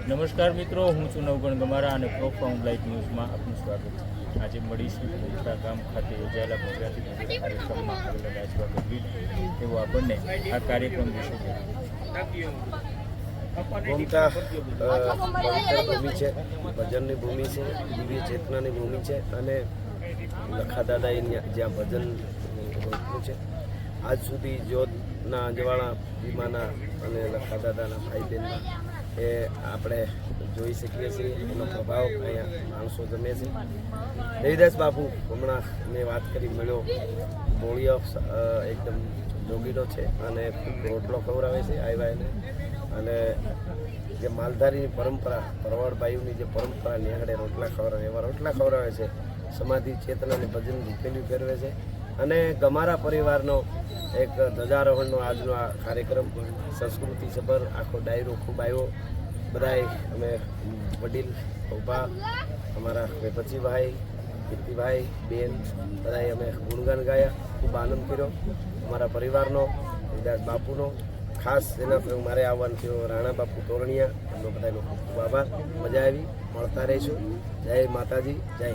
નમસ્કાર મિત્રો, હું છું નવગણ ગમારા અને પ્રોફાઉન્ડ લાઈફ ન્યૂઝમાં આપનું સ્વાગત છે। આજે મળીશું મોટા ગામ ખાતે યોજાયેલા ગુજરાતી ભોજન કાર્યક્રમમાં આવેલા રાજવા ગઢવી તેઓ આપણને આ કાર્યક્રમ વિશે ગોમતા ભૂમિ છે, ભજનની ભૂમિ છે, દિવ્ય ચેતનાની ભૂમિ છે અને લખા દાદાએ જ્યાં ભજન રોક્યું છે આજ સુધી જોતના અજવાળા ભીમાના અને લખા દાદાના ભાઈ બહેનના એ આપણે જોઈ શકીએ છીએ। એનો પ્રભાવ અહીંયા માણસો જમે છે। દેવીદાસ બાપુ હમણાં મેં વાત કરી મળ્યો, બોળીઓ એકદમ જોગીડો છે અને ખૂબ રોટલો ખવડાવે છે આવ્યા એને, અને જે માલધારીની પરંપરા ભરવાડભાઈઓની જે પરંપરા નિહાળે રોટલા ખવડાવે એવા રોટલા ખવડાવે છે। સમાધિ ચેતનાને ભજન દીપેલું ફેરવે છે અને ગમારા પરિવારનો એક ધ્વજારોહણનો આજનો આ કાર્યક્રમ સંસ્કૃતિ સભર આખો ડાયરો ખૂબ આવ્યો। બધાએ અમે વડીલ ઉભા, અમારા વેપચીભાઈ, કીર્તિભાઈ, બેન બધાએ અમે ગુણગાન ગાયા, ખૂબ આનંદ કર્યો અમારા પરિવારનો, દેવીદાસ બાપુનો। ખાસ એના મારે આવવાનું થયું રાણા બાપુ તોરણિયા, એમનો બધાનો ખૂબ ખૂબ આભાર। મજા આવી, મળતા રહીશું। જય માતાજી, જય